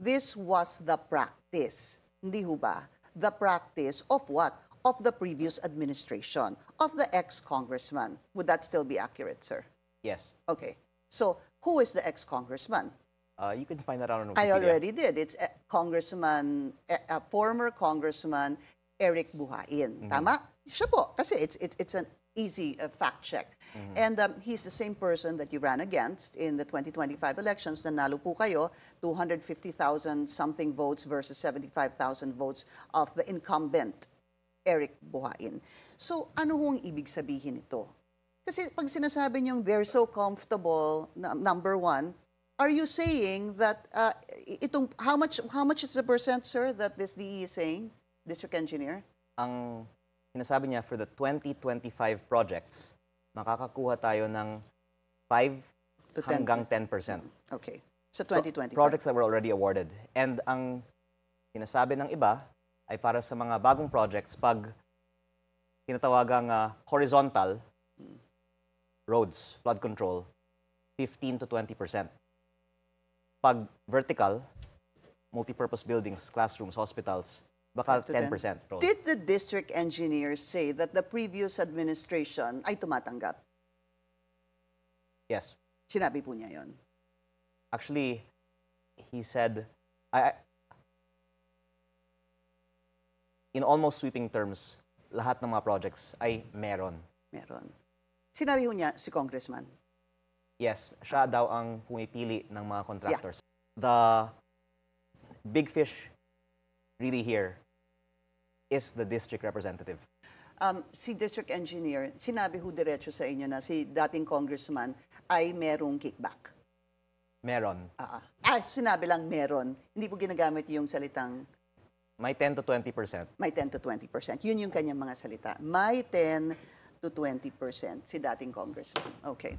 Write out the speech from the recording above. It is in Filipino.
this was the practice. Hindi ho ba? The practice of what? Of the previous administration, of the ex-congressman. Would that still be accurate, sir? Yes. Okay. So, who is the ex-congressman? You can find that out on I Wikipedia. already did. It's former Congressman Eric Buhain. Tama? Siya po. Kasi it's an easy fact check. And he's the same person that you ran against in the 2025 elections. Nanalo po kayo, 250,000 something votes versus 75,000 votes of the incumbent, Eric Buhain. So, ano hong ibig sabihin ito? Kasi pag sinasabi niyong they're so comfortable, number one, are you saying that how much is the percent, sir, that this DE is saying, district engineer? Ang sinasabi niya for the 2025 projects, makakakuha tayo ng 5 To 10%. hanggang 10%. Okay. Sa 2025. Projects that were already awarded. And ang sinasabi ng iba ay para sa mga bagong projects pag tinatawagang horizontal roads, flood control, 15 to 20%. Pag vertical, multipurpose buildings, classrooms, hospitals, baka 10%. Did the district engineer say that the previous administration ay tumatanggap? Yes. Sinabi po niya yon. Actually, he said, in almost sweeping terms, lahat ng mga projects ay meron. Meron. Sinabi po niya si congressman. Yes, siya daw ang pumipili ng mga contractors. The big fish really here is the district representative. Si district engineer, sinabi ho diretso sa inyo na si dating congressman ay merong kickback. Meron. Sinabi lang meron. Hindi po ginagamit yung salitang May 10 to 20%. may 10 to 20%. Yun yung kanyang mga salita. May 10 to 20% si dating congressman. Okay.